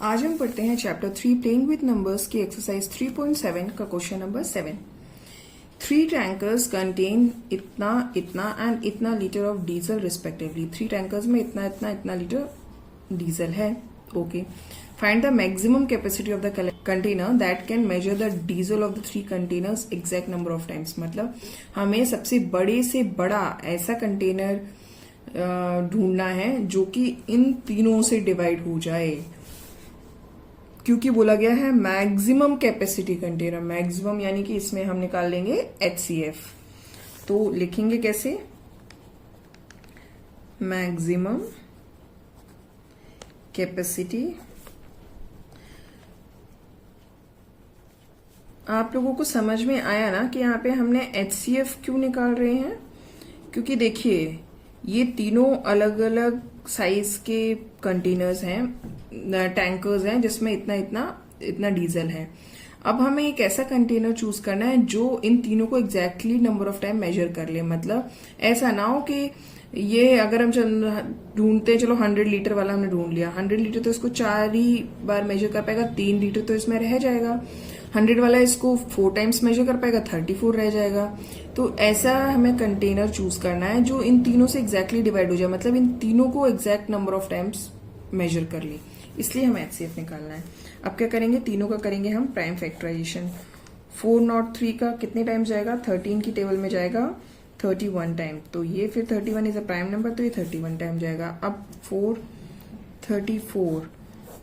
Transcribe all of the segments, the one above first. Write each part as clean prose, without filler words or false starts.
आज हम पढ़ते हैं चैप्टर 3 प्लेइंग विद नंबर्स की एक्सरसाइज 3.7 का क्वेश्चन नंबर 7। 3 टैंकर्स कंटेन इतना इतना एंड इतना litre of diesel respectively. 3 tankers में इतना इतना इतना लीटर डीजल है। Okay, find the maximum capacity of the container that can measure the diesel of the 3 containers exact number of times. मतलब हमें सबसे बड़े से बड़ा ऐसा कंटेनर ढूंढना है जो कि इन तीनों से डिवाइड हो जाए, क्योंकि बोला गया है मैक्सिमम कैपेसिटी कंटेनर। मैक्सिमम यानी कि इसमें हम निकाल लेंगे HCF। तो लिखेंगे कैसे? Maximum capacity. आप लोगों को समझ में आया ना कि यहाँ पे हमने HCF क्यों निकाल रहे हैं? क्योंकि देखिए ये तीनों अलग अलग साइज के कंटेनर्स हैं, टैंकर्स हैं जिसमें इतना इतना इतना डीजल है। अब हमें एक ऐसा कंटेनर चूज करना है जो इन तीनों को exactly number of time measure कर ले। मतलब ऐसा ना हो कि ये अगर हम ढूंढते हैं, चलो 100 लीटर वाला हमने ढूंढ लिया, 100 लीटर तो इसको 4 ही बार मेजर कर पाएगा, 3 लीटर तो इसमें रह जाएगा। 100 वाला इसको 4 टाइम्स मेजर कर पाएगा, 34 रह जाएगा। तो ऐसा हमें कंटेनर चूज करना है जो इन तीनों से एग्जैक्टली डिवाइड हो जाए, मतलब इन तीनों को exact number of times measure कर ले। इसलिए हमें HCF निकालना है। अब क्या करेंगे? तीनों का करेंगे हम प्राइम फैक्टराइजेशन। 403 का कितने टाइम जाएगा? 13 की टेबल में जाएगा 31 टाइम। तो ये फिर 31 इज अ प्राइम नंबर, तो ये 31 टाइम जाएगा। अब 434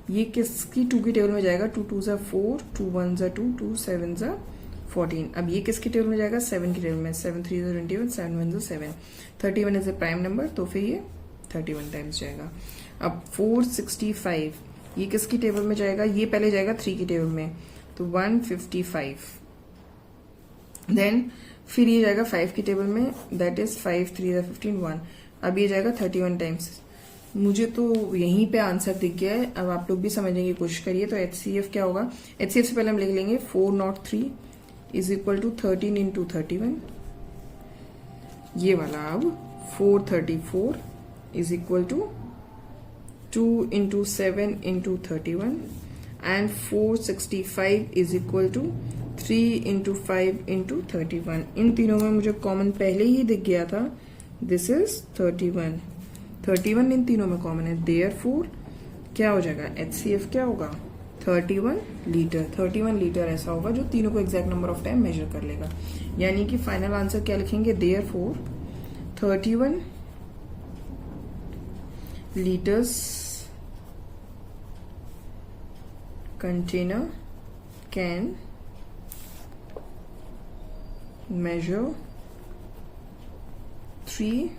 ये किसकी 2 की टेबल में जाएगा? 2 2 4, 2 1 2, 2 7 14। अब ये किसकी टेबल में जाएगा? 7 की टेबल में। 7 3 21, 7 1 7। 31 इज अ प्राइम नंबर, तो फिर ये 31 टाइम्स जाएगा। अब 465 ये किसकी टेबल में जाएगा? ये पहले जाएगा 3 की टेबल में, तो 155। देन फिर ये जाएगा 5 की टेबल में, दैट इज 5 3 15 1। अब ये जाएगा 31 टाइम्स। मुझे तो यहीं पे आंसर दिख गया है। अब आप लोग भी समझने की कोशिश करिए। तो HCF क्या होगा? HCF से पहले हम लिख लेंगे 403 इज इक्वल टू 13 इंटू 31। ये वाला अब 434 is equal to 2 into 7 into 31 and 465 is equal to 3 into 5 into 31। इन तीनों में मुझे कॉमन पहले ही दिख गया था, दिस इज 31। 31 इन तीनों में कॉमन है, देयरफॉर क्या हो जाएगा? HCF क्या होगा? 31 लीटर। 31 लीटर ऐसा होगा जो तीनों को exact number of time measure कर लेगा। यानी कि फाइनल आंसर क्या लिखेंगे? Therefore 31 liters container can measure 3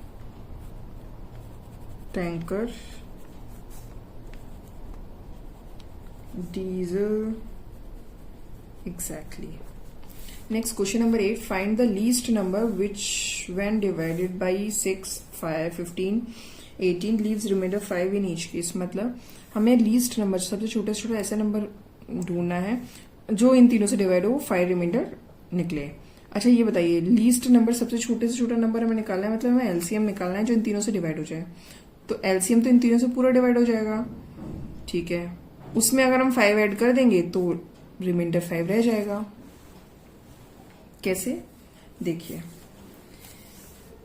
tanker diesel exactly. Next, question number 8. Find the least number which when divided by 6, 5, 15, 18 leaves remainder 5 in each case। मतलब हमें least number, सबसे छोटा से छोटा ऐसा नंबर ढूंढना है जो इन तीनों से डिवाइड हो, 5 रिमाइंडर निकले। अच्छा ये बताइए, लीस्ट नंबर सबसे छोटे से छोटा नंबर हमें निकालना है, मतलब हमें LCM निकालना है जो इन तीनों से डिवाइड हो जाए। तो LCM तो इन तीनों से पूरा डिवाइड हो जाएगा, ठीक है। उसमें अगर हम 5 ऐड कर देंगे तो रिमाइंडर 5 रह जाएगा। कैसे? देखिए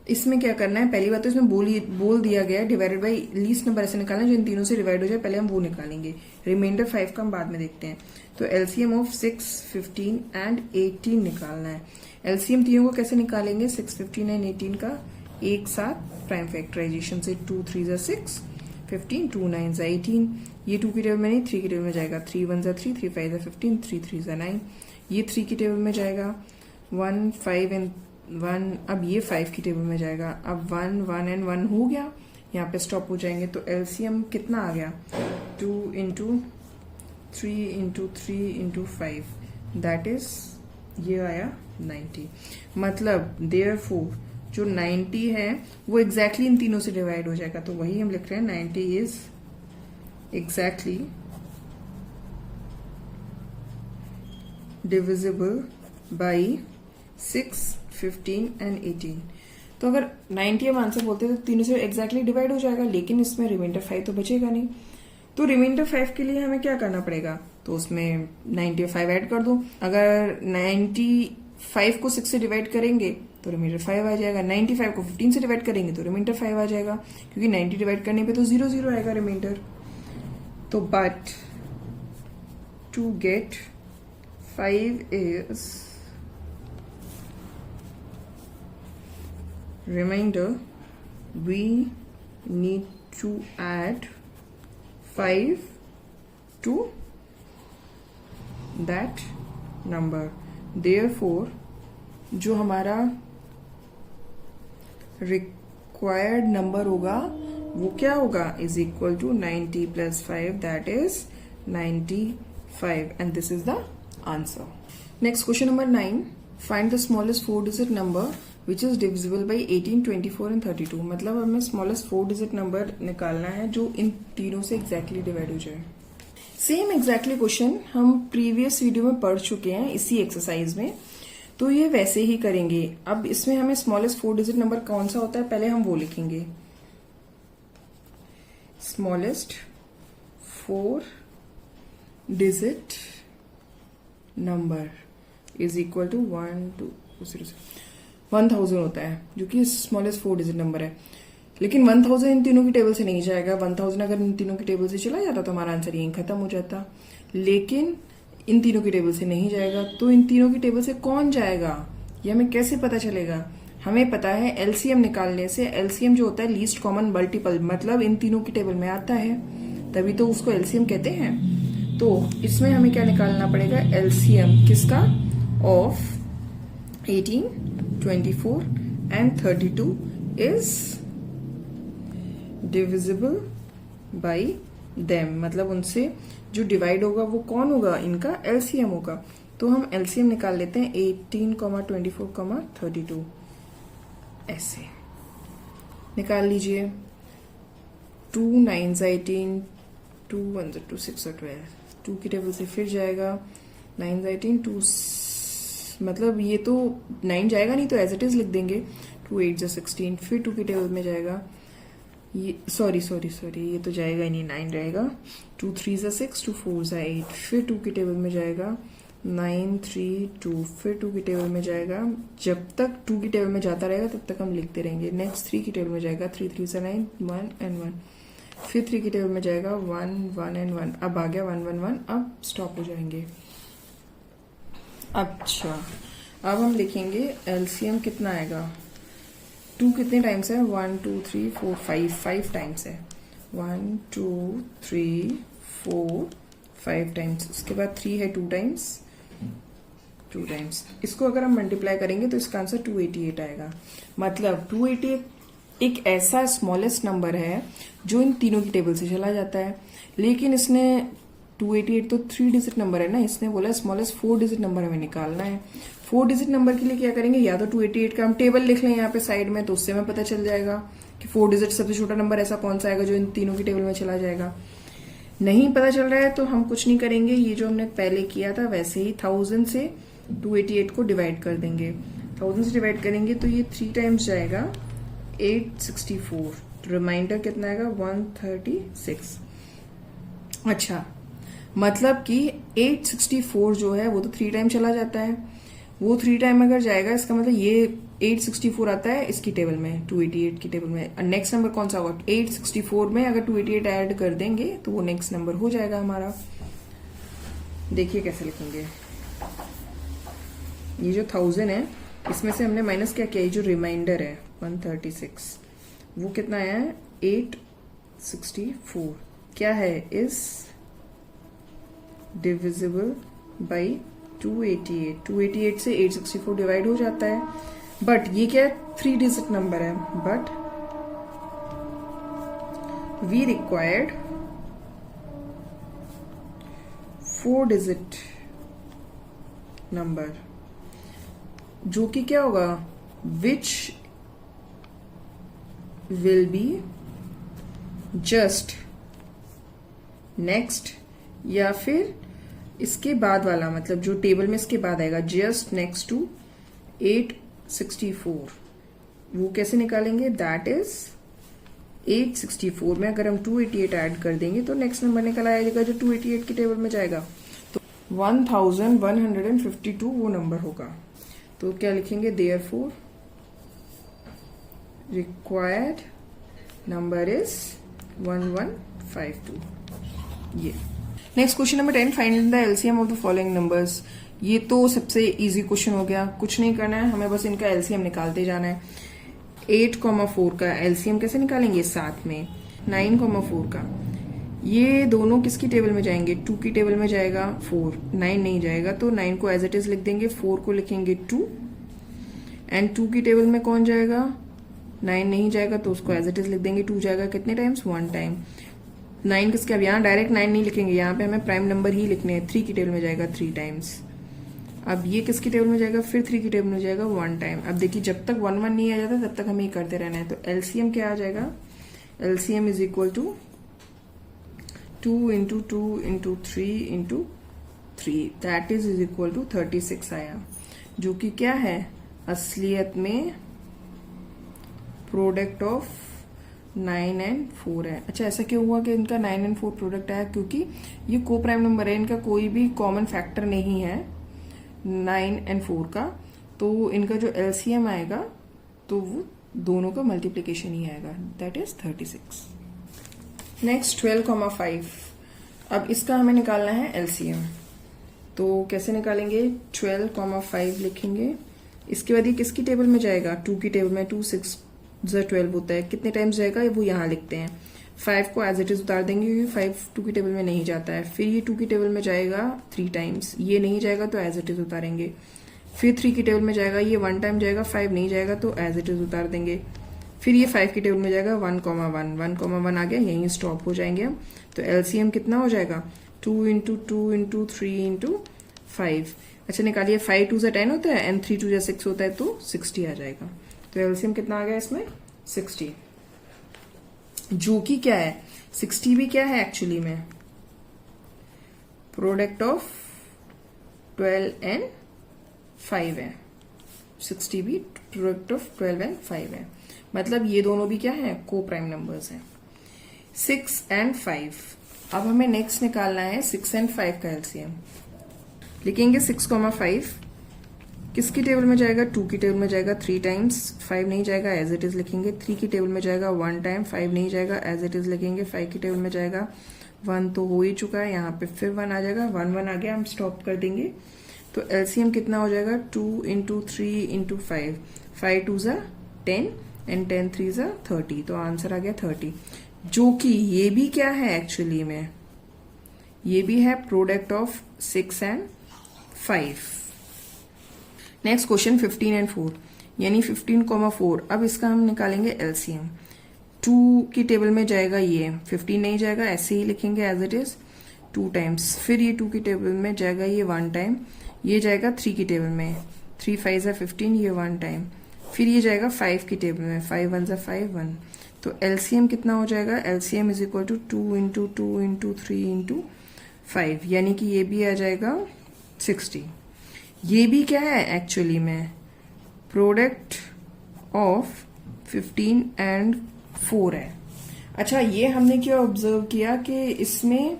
इसमें क्या करना है, पहली बात तो इसमें बोल दिया गया है डिवाइडेड बाय लीस्ट नंबर ऐसे निकालना है जो इन तीनों से डिवाइड हो जाए, पहले हम वो निकालेंगे। रिमाइंडर 5 का हम बाद में देखते हैं। तो LCM ऑफ 6, 15 एंड 18 निकालना है। LCM तीनों को कैसे निकालेंगे? 6, 15 एंड 18 का एक साथ प्राइम फैक्टराइजेशन से। 2 3 6, 15, 2 9 18। ये 2 की टेबल में नहीं, 3 की टेबल में जाएगा। 3 1 3, 3 5 15, 3 3 9। ये 3 की टेबल में जाएगा। 1 5 एंड 1। अब ये 5 की टेबल में जाएगा। अब 1 1 एंड 1 हो गया, यहाँ पे स्टॉप हो जाएंगे। तो LCM कितना आ गया? 2 into 3 into 3 into 5, that is ये आया 90। मतलब देयरफॉर जो 90 है वो एग्जैक्टली इन तीनों से डिवाइड हो जाएगा। तो वही हम लिख रहे हैं, 90 is exactly divisible by 6, 15 and 18। तो अगर 90 हम आंसर बोलते हैं तो तीनों से एग्जैक्टली डिवाइड हो जाएगा, लेकिन इसमें रिमाइंडर 5 तो बचेगा नहीं। तो रिमाइंडर 5 के लिए हमें क्या करना पड़ेगा, तो उसमें 95 ऐड कर दो। अगर 95 को 6 से डिवाइड करेंगे तो रिमाइंडर 5 आ जाएगा, 95 को 15 से डिवाइड करेंगे तो रिमाइंडर 5 आ जाएगा, क्योंकि 90 डिवाइड करने पे तो 0 0 आएगा रिमाइंडर। तो but to get 5 is remainder we need to add 5 to that number, therefore जो हमारा required number होगा वो क्या होगा, is equal to 90 plus 5, that is 95, and this is the answer. Next, question number 9, find the smallest 4-digit number which is divisible by 18, 24 and 32। मतलब हमें smallest 4-digit number निकालना है जो इन तीनों से एग्जैक्टली डिवाइड हो जाए। सेम एग्जैक्टली क्वेश्चन हम प्रीवियस वीडियो में पढ़ चुके हैं इसी एक्सरसाइज में, तो ये वैसे ही करेंगे। अब इसमें हमें स्मॉलेस्ट 4-digit नंबर कौन सा होता है पहले हम वो लिखेंगे। Smallest 4-digit number is equal to 1000 होता है, जो कि स्मॉलेस्ट 4-digit नंबर है। लेकिन 1000 इन तीनों की टेबल से नहीं जाएगा। 1000 अगर इन तीनों की टेबल से चला जाता तो हमारा आंसर यहीं खत्म हो जाता, लेकिन इन तीनों की टेबल से नहीं जाएगा। तो इन तीनों की टेबल से कौन जाएगा ये हमें कैसे पता चलेगा? हमें पता है एलसीएम निकालने से। एलसीएम जो होता है लीस्ट कॉमन मल्टीपल, मतलब इन तीनों की टेबल में आता है, तभी तो उसको एलसीएम कहते हैं। तो इसमें हमें क्या निकालना पड़ेगा, एलसीएम किसका, of 18, 24 and 32 is divisible by them, मतलब उनसे जो डिवाइड होगा वो कौन होगा, इनका एलसीएम होगा। तो हम एलसीएम निकाल लेते हैं 18, 24, 32, ऐसे निकाल लीजिए। 2 9 18, 2 1 2 6 12, 2 की टेबल से फिर जाएगा 9 18, 2 मतलब ये तो 9 जाएगा नहीं तो एज इट इज लिख देंगे। 2 8 16, फिर 2 की टेबल में जाएगा, ये सॉरी ये तो जाएगा ही नहीं, 9 रहेगा। 2 3 6, 2 4 8, फिर 2 की टेबल में जाएगा 9 3 2, फिर 2 की टेबल में जाएगा। जब तक 2 की टेबल में जाता रहेगा तब तक हम लिखते रहेंगे। नेक्स्ट 3 की टेबल में जाएगा 3 3 9, 1 and 1, फिर 3 की टेबल में जाएगा 1 1 and 1, अब आ गया 1 1 1, अब स्टॉप हो जाएंगे। अच्छा, अब हम लिखेंगे एलसीएम कितना आएगा। 2 कितने टाइम्स है, 1 2 3 4 5 टाइम्स है। 1 2 3 4 5 टाइम्स, उसके बाद 3 है 2 टाइम्स। इसको अगर हम मल्टीप्लाई करेंगे तो इसका आंसर 288 आएगा। मतलब 288 एक ऐसा स्मॉलेस्ट नंबर है जो इन तीनों की टेबल से चला जाता है। लेकिन इसने 288 तो 3-digit नंबर है ना, इसने बोला स्मॉलेस्ट 4-digit नंबर हमें निकालना है। 4-digit नंबर के लिए क्या करेंगे, या तो 288 का हम टेबल लिख लें यहाँ पे साइड में, तो उससे हमें पता चल जाएगा कि 4-digit सबसे छोटा नंबर ऐसा कौन सा आएगा जो इन तीनों की टेबल में चला जाएगा। नहीं पता चल रहा है तो हम कुछ नहीं करेंगे, ये जो हमने पहले किया था वैसे ही 1000 से 288 को डिवाइड कर देंगे। 1000 से डिवाइड करेंगे तो ये 3 टाइम्स जाएगा 864, रिमाइंडर कितना आएगा 136। अच्छा, मतलब कि 864 जो है वो तो 3 टाइम चला जाता है, वो 3 टाइम अगर जाएगा इसका मतलब ये 864 आता है इसकी टेबल में, 288 की टेबल में। नेक्स्ट नंबर कौन सा होगा, 864 में अगर 288 ऐड कर देंगे तो वो नेक्स्ट नंबर हो जाएगा हमारा। देखिए कैसे लिखेंगे, ये जो 1000 है इसमें से हमने माइनस क्या किया, ये जो रिमाइंडर है 136, वो कितना आया है 864, क्या है, इस डिविजिबल बाई 288। 288 से 864 डिवाइड हो जाता है, बट ये क्या है 3-digit नंबर है, but we required 4-digit number, जो कि क्या होगा, which will be just next, या फिर इसके बाद वाला, मतलब जो टेबल में इसके बाद आएगा जस्ट नेक्स्ट टू 864। वो कैसे निकालेंगे, दैट इज 864 में अगर हम 288 ऐड कर देंगे तो नेक्स्ट नंबर निकल आएगा जो 288 की टेबल में जाएगा, तो 1152 वो नंबर होगा। तो क्या लिखेंगे, देयरफॉर रिक्वायर्ड नंबर इज 1152। ये next question number 10, find the LCM of the following numbers. ये तो सबसे इजी क्वेश्चन हो गया, कुछ नहीं करना है, हमें बस इनका एलसीएम निकालते जाना है। 8,4 का एलसीएम कैसे निकालेंगे, साथ में 9,4 का, ये दोनों किसकी टेबल में जाएंगे, 2 की टेबल में जाएगा 4, 9 नहीं जाएगा, तो 9 को एज इट इज लिख देंगे, 4 को लिखेंगे 2, एंड 2 की टेबल में कौन जाएगा, 9 नहीं जाएगा तो उसको एज इट इज लिख देंगे, 2 जाएगा कितने टाइम्स, 1 टाइम। 9 किसके, अब यहाँ डायरेक्ट 9 नहीं लिखेंगे, यहाँ पे हमें प्राइम नंबर ही लिखने हैं, 3 की टेबल में जाएगा 3 टाइम्स। अब ये किसकी टेबल में जाएगा, फिर 3 की टेबल में जाएगा 1 टाइम। अब देखिए जब तक 1 1 नहीं आ जाता तब तक हमें ये करते रहना है। तो एलसीएम क्या आ जाएगा, LCM is equal to 2 into 2 into 3 into 3, that is equal to 36 आया, जो कि क्या है, असलियत में प्रोडक्ट ऑफ 9 एंड 4 है। अच्छा, ऐसा क्यों हुआ कि इनका 9 एंड 4 प्रोडक्ट आया, क्योंकि ये को प्राइम नंबर है, इनका कोई भी कॉमन फैक्टर नहीं है 9 एंड 4 का, तो इनका जो एलसीएम आएगा तो वो दोनों का मल्टीप्लिकेशन ही आएगा, दैट इज 36। नेक्स्ट 12,5, अब इसका हमें निकालना है एलसीएम, तो कैसे निकालेंगे, 12,5 लिखेंगे, इसके बाद ये किसकी टेबल में जाएगा, 2 की टेबल में, 2 6 12 होता है, कितने टाइम्स जाएगा वो यहाँ लिखते हैं, 5 को एज इट इज उतार देंगे क्योंकि 5 2 की टेबल में नहीं जाता है, फिर ये 2 की टेबल में जाएगा 3 टाइम्स, ये नहीं जाएगा तो एज इट इज उतारेंगे, फिर 3 की टेबल में जाएगा, ये 1 टाइम जाएगा, 5 नहीं जाएगा तो एज इट इज उतार देंगे, फिर ये 5 की टेबल में जाएगा 1,1, 1,1 आ गया, यहीं स्टॉप हो जाएंगे हम। तो एलसीएम कितना हो जाएगा, 2 इंटू 2 इंटू 3 इंटू 5। अच्छा निकालिए, 5 2 10 होता है एंड 3 2 6 होता है तो 60 आ जाएगा। तो एलसीएम कितना आ गया इसमें, 60, जो कि क्या है, 60 भी क्या है एक्चुअली में, प्रोडक्ट ऑफ 12 एंड 5 है, 60 भी प्रोडक्ट ऑफ 12 एंड 5 है, मतलब ये दोनों भी क्या है, को प्राइम नंबर्स हैं। 6 एंड 5, अब हमें नेक्स्ट निकालना है 6 एंड 5 का एलसीएम। लिखेंगे 6,5 किसकी टेबल में जाएगा, 2 की टेबल में जाएगा 3 टाइम्स, 5 नहीं जाएगा एज इट इज लिखेंगे, 3 की टेबल में जाएगा 1 टाइम, 5 नहीं जाएगा एज इट इज लिखेंगे, 5 की टेबल में जाएगा 1 तो हो ही चुका है, यहाँ पे फिर 1 आ जाएगा, 1 1 आ गया, हम स्टॉप कर देंगे। तो एलसीएम कितना हो जाएगा, 2 इंटू 3 इंटू 5, 5 2 10 एंड 10 3 30, तो आंसर आ गया 30, जो कि ये भी क्या है एक्चुअली में, ये भी है product of 6 and 5। Next question 15 and 4, यानी 15,4, अब इसका हम निकालेंगे एलसीएम। 2 की टेबल में जाएगा ये, 15 नहीं जाएगा, ऐसे ही लिखेंगे एज इट इज 2 टाइम्स, फिर ये 2 की टेबल में जाएगा ये 1 टाइम, ये जाएगा 3 की टेबल में, 3 5 15, ये 1 टाइम, फिर ये जाएगा 5 की टेबल में, 5 1 5 1, तो एलसीएम कितना हो जाएगा, LCM is equal to 2 into 2 into 3 into 5, यानी कि ये भी आ जाएगा 60। ये भी क्या है एक्चुअली में, प्रोडक्ट ऑफ 15 एंड 4 है। अच्छा, ये हमने क्या ऑब्जर्व किया कि इसमें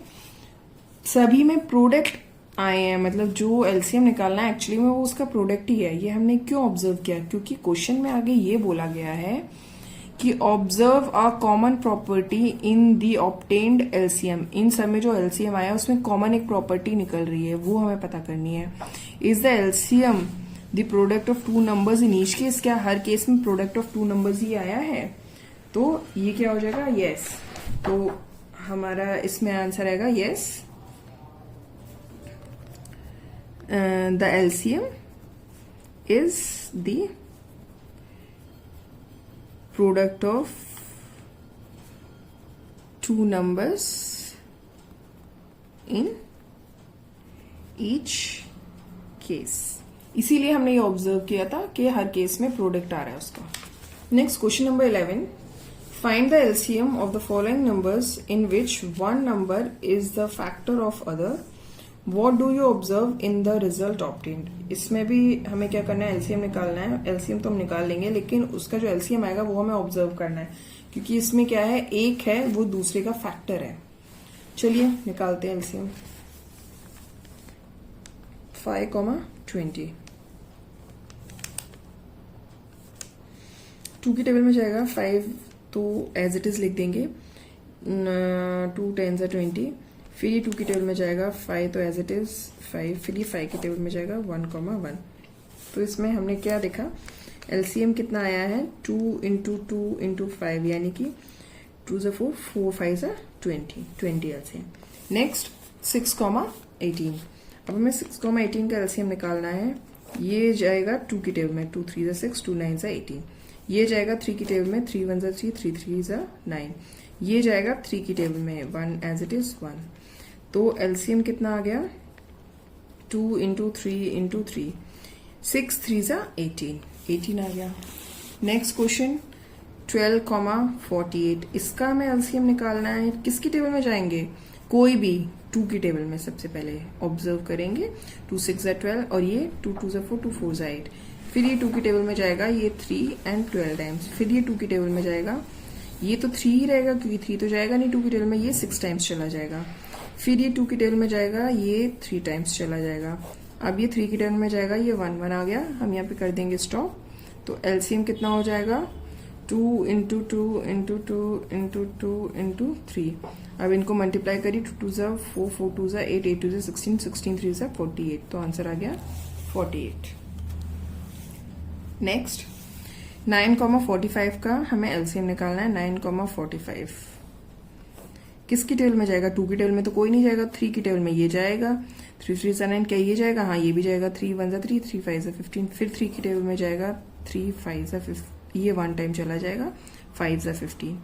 सभी में प्रोडक्ट आए हैं, मतलब जो एलसीएम निकालना है एक्चुअली में वो उसका प्रोडक्ट ही है। ये हमने क्यों ऑब्जर्व किया, क्योंकि क्वेश्चन में आगे ये बोला गया है कि observe a common property in the obtained LCM. इन सब में जो एलसीएम आया उसमें कॉमन एक प्रॉपर्टी निकल रही है, वो हमें पता करनी है। Is the LCM the product of 2 numbers in each case, क्या हर केस में प्रोडक्ट ऑफ 2 नंबर्स ही आया है, तो ये क्या हो जाएगा, यस। तो हमारा इसमें आंसर आएगा yes, the LCM is the product of 2 numbers in each case. इसीलिए हमने ये ऑब्जर्व किया था कि हर केस में प्रोडक्ट आ रहा है उसका। Next question number 11, find the LCM of the following numbers in which one number is the factor of other, what do you observe in the result obtained. इसमें भी हमें क्या करना है, एलसीएम निकालना है। एलसीएम तो हम निकाल लेंगे, लेकिन उसका जो एलसीएम आएगा वो हमें ऑब्जर्व करना है, क्योंकि इसमें क्या है, एक है वो दूसरे का फैक्टर है। चलिए निकालते हैं एलसीएम। 5,20 2 की टेबल में जाएगा 5 तो एज इट इज लिख देंगे, 2 10 20। फिर ये 2 की टेबल में जाएगा 5 तो एज इट इज 5। फिर ये 5 की टेबल में जाएगा 1,1। तो इसमें हमने क्या देखा, एलसीएम कितना आया है, 2 इंटू 2 इंटू 5 यानी कि 2 ज़ा 4, 4 5 ज़ा 20 एलसीएम। नेक्स्ट 6,18। अब हमें 6,18 का एलसीएम निकालना है। ये जाएगा 2 की टेबल में, 2 3 ज़ा 6, 2 9 ज़ा 18। ये जाएगा 3 की टेबल में, 3 1 ज़ा 3, 3 3 ज़ा 9। ये जाएगा 3 की टेबल में, 1 एज इट इज 1। तो एलसीएम कितना आ गया, 2 इंटू 3 इंटू 3, 6 3 ज़ा 18 आ गया। Next question 12,48। इसका हमें एलसीएम निकालना है। किसकी टेबल में जाएंगे, कोई भी 2 की टेबल में सबसे पहले ऑब्जर्व करेंगे। 2 6 ज़ा 12 और ये 2 2 ज़ा 4, 2 4 ज़ा 8। फिर ये 2 की टेबल में जाएगा, ये 3 एंड 12 टाइम्स। फिर ये 2 की टेबल में जाएगा, ये तो 3 ही रहेगा क्योंकि 3 तो जाएगा नहीं 2 की टेबल में, ये 6 टाइम्स चला जाएगा। फिर ये 2 की टेबल में जाएगा, ये 3 टाइम्स चला जाएगा। अब ये 3 की टेबल में जाएगा, ये 1 1 आ गया। हम यहाँ पे कर देंगे स्टॉप। तो एलसीएम कितना हो जाएगा, 2 इंटू 2 इंटू 2 इंटू 2 इंटू 3। अब इनको मल्टीप्लाई करिए, 2 2 ज़ा 4, 4 2 ज़ा 8, 8 2 ज़ा 16, 16 3 ज़ा 48। तो आंसर आ गया 48। नेक्स्ट 9,45 का हमें एलसीएम निकालना है। 9,45 किसकी टेबल में जाएगा, 2 की टेबल में तो कोई नहीं जाएगा, 3 की टेबल में ये जाएगा, 3 3 ज़ा 9। क्या ये जाएगा, हाँ ये भी जाएगा, 3 1 ज़ा 3, 3 5 ज़ा 15। फिर 3 की टेबल में जाएगा, 3 5 ज़ा 15, ये 1 टाइम चला जाएगा, 5 ज़ा 15।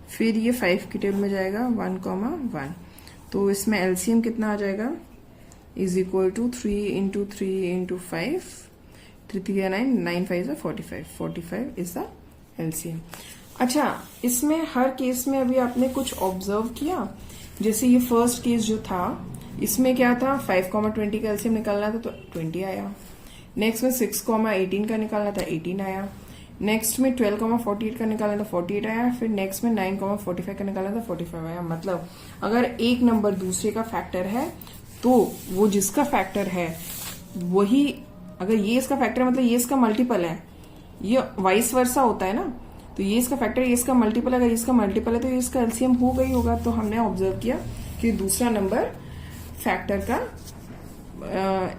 फिर ये 5 की टेबल में जाएगा, 1,1। तो इसमें एलसीएम कितना आ जाएगा, is equal to 3 into 3 into 5, 3 3 9, 9 5 ज़ा 45, 45 इज द एलसीएम। अच्छा, इसमें हर केस में अभी आपने कुछ ऑब्जर्व किया। जैसे ये फर्स्ट केस जो था, इसमें क्या था, 5,20 का एलसीएम निकालना था तो 20 आया। नेक्स्ट में 6,18 का निकालना था, 18 आया। नेक्स्ट में 12,48 का निकालना था, 48 आया। फिर नेक्स्ट में 9,45 का निकालना था, 45 आया। मतलब अगर एक नंबर दूसरे का फैक्टर है तो वो जिसका फैक्टर है वही, अगर ये इसका फैक्टर है मतलब ये इसका मल्टीपल है, ये वाइस वर्सा होता है ना। तो ये इसका फैक्टर है, ये इसका मल्टीपल है। अगर इसका मल्टीपल है तो ये इसका एलसीएम हो गई होगा। तो हमने ऑब्जर्व किया कि दूसरा नंबर फैक्टर का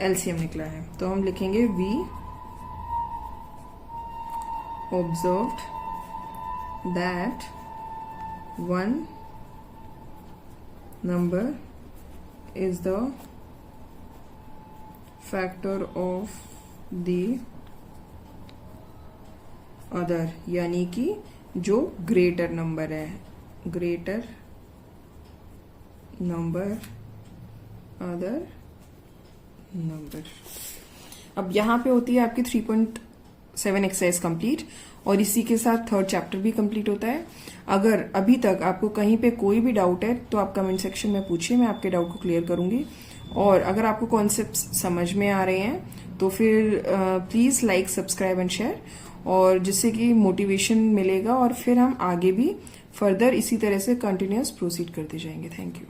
एलसीएम निकला है। तो हम लिखेंगे we observed that one number is the factor of the other, यानी कि जो ग्रेटर नंबर है, ग्रेटर नंबर अदर नंबर। अब यहाँ पे होती है आपकी 3.7 एक्सरसाइज कंप्लीट और इसी के साथ 3rd चैप्टर भी कंप्लीट होता है। अगर अभी तक आपको कहीं पे कोई भी डाउट है तो आप कमेंट सेक्शन में पूछिए, मैं आपके डाउट को क्लियर करूंगी। और अगर आपको कॉन्सेप्ट्स समझ में आ रहे हैं तो फिर please like, subscribe and share, और जिससे कि मोटिवेशन मिलेगा और फिर हम आगे भी फर्दर इसी तरह से कंटिन्यूअस प्रोसीड करते जाएंगे। Thank you.